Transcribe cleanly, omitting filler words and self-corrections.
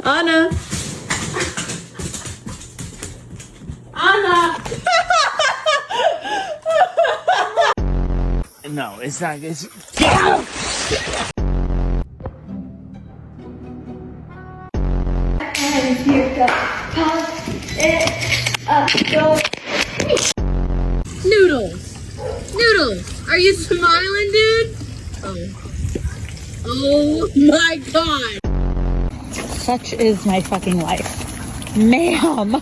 Anna. Anna. No, it's not. It's. And you go, pop it up, go. Noodles. Noodles. Are you smiling, dude? Oh my God. Such is my fucking life. Ma'am.